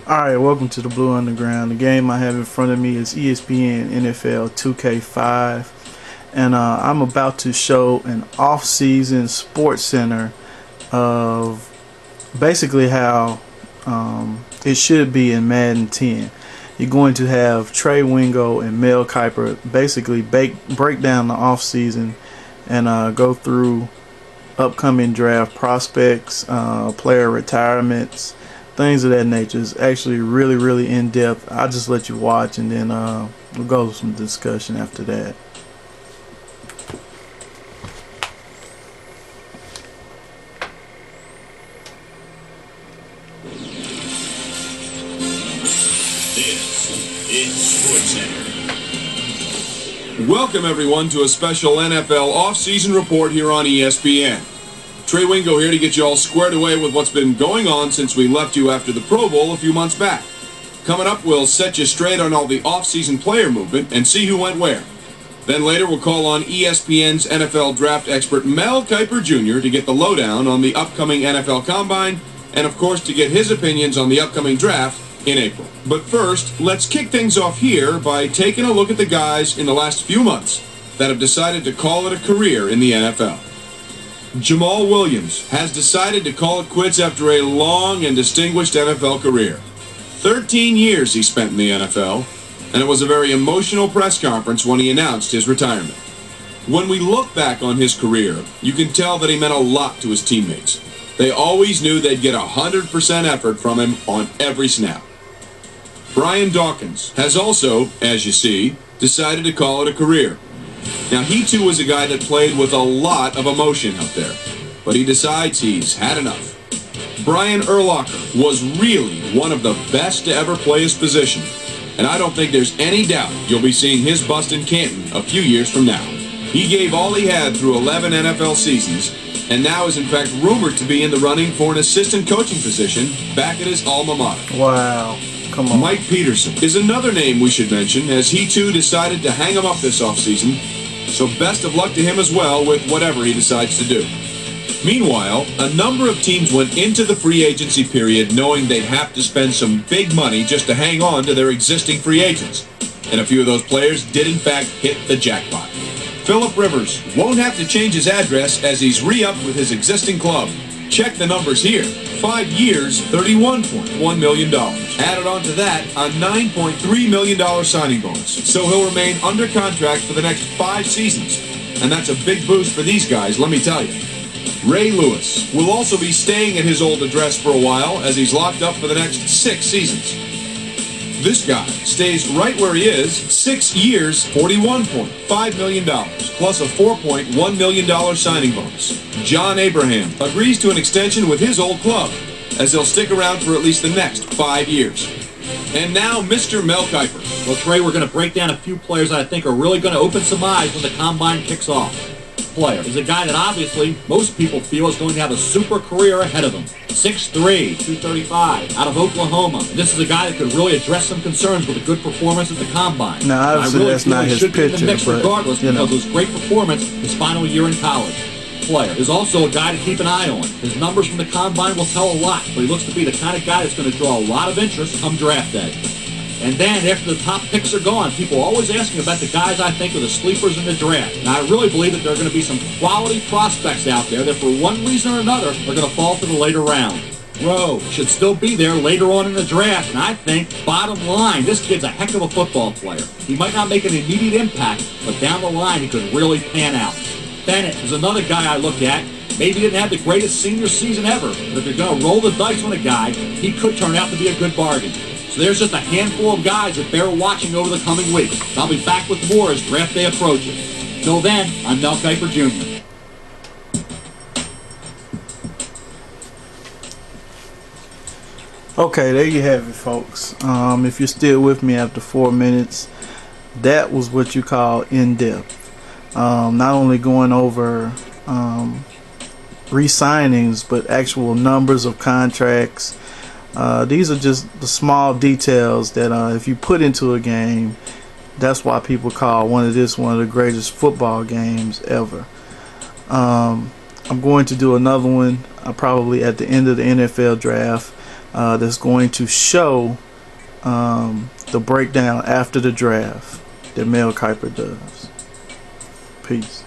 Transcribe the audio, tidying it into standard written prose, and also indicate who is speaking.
Speaker 1: Alright, welcome to the Blue Underground. The game I have in front of me is ESPN NFL 2K5, and I'm about to show an off-season sports center of basically how it should be in Madden 10. You're going to have Trey Wingo and Mel Kiper basically break down the off-season and go through upcoming draft prospects, player retirements, things of that nature. Is actually really in depth. I'll just let you watch, and then we'll go with some discussion after that.
Speaker 2: This is SportsCenter.
Speaker 3: Welcome everyone to a special NFL off-season report here on ESPN. Trey Wingo here to get you all squared away with what's been going on since we left you after the Pro Bowl a few months back. Coming up, we'll set you straight on all the off-season player movement and see who went where. Then later, we'll call on ESPN's NFL draft expert Mel Kiper Jr. to get the lowdown on the upcoming NFL Combine and, of course, to get his opinions on the upcoming draft in April. But first, let's kick things off here by taking a look at the guys in the last few months that have decided to call it a career in the NFL. Jamal Williams has decided to call it quits after a long and distinguished NFL career. 13 years he spent in the NFL, and it was a very emotional press conference when he announced his retirement. When we look back on his career, you can tell that he meant a lot to his teammates. They always knew they'd get 100% effort from him on every snap. Brian Dawkins has also, as you see, decided to call it a career. Now, he too was a guy that played with a lot of emotion out there, but he decides he's had enough. Brian Urlacher was really one of the best to ever play his position, and I don't think there's any doubt you'll be seeing his bust in Canton a few years from now. He gave all he had through 11 NFL seasons, and now is in fact rumored to be in the running for an assistant coaching position back at his alma mater.
Speaker 1: Wow. Come on.
Speaker 3: Mike Peterson is another name we should mention, as he too decided to hang him up this offseason, so best of luck to him as well with whatever he decides to do. Meanwhile, a number of teams went into the free agency period knowing they'd have to spend some big money just to hang on to their existing free agents, and a few of those players did in fact hit the jackpot. Phillip Rivers won't have to change his address as he's re-upped with his existing club. Check the numbers here. 5 years, $31.1 million. Added on to that, a $9.3 million signing bonus. So he'll remain under contract for the next 5 seasons. And that's a big boost for these guys, let me tell you. Ray Lewis will also be staying at his old address for a while as he's locked up for the next 6 seasons. This guy stays right where he is, 6 years, $41.5 million, plus a $4.1 million signing bonus. John Abraham agrees to an extension with his old club, as he'll stick around for at least the next 5 years. And now, Mr. Mel Kiper.
Speaker 4: Well, Trey, we're going to break down a few players that I think are really going to open some eyes when the Combine kicks off. Player is a guy that obviously most people feel is going to have a super career ahead of him. 6'3", 235, out of Oklahoma. And this is a guy that could really address some concerns with a good performance at the Combine.
Speaker 1: Now, obviously, that's not his
Speaker 4: should
Speaker 1: picture,
Speaker 4: be in the mix
Speaker 1: but,
Speaker 4: regardless because of his great performance his final year in college. Player is also a guy to keep an eye on. His numbers from the Combine will tell a lot, but he looks to be the kind of guy that's going to draw a lot of interest come draft day. And then, after the top picks are gone, people are always asking about the guys I think are the sleepers in the draft. And I really believe that there are going to be some quality prospects out there that, for one reason or another, are going to fall to the later round. Rowe should still be there later on in the draft. And I think, bottom line, this kid's a heck of a football player. He might not make an immediate impact, but down the line, he could really pan out. Bennett is another guy I look at. Maybe didn't have the greatest senior season ever, but if you're going to roll the dice on a guy, he could turn out to be a good bargain. So there's just a handful of guys that bear watching over the coming weeks. I'll be back with more as draft day approaches. Till then, I'm Mel Kiper Jr.
Speaker 1: Okay, there you have it, folks. If you're still with me after 4 minutes, that was what you call in-depth. Not only going over re-signings, but actual numbers of contracts. These are just the small details that if you put into a game, that's why people call one of the greatest football games ever. I'm going to do another one probably at the end of the NFL draft that's going to show the breakdown after the draft that Mel Kiper does. Peace.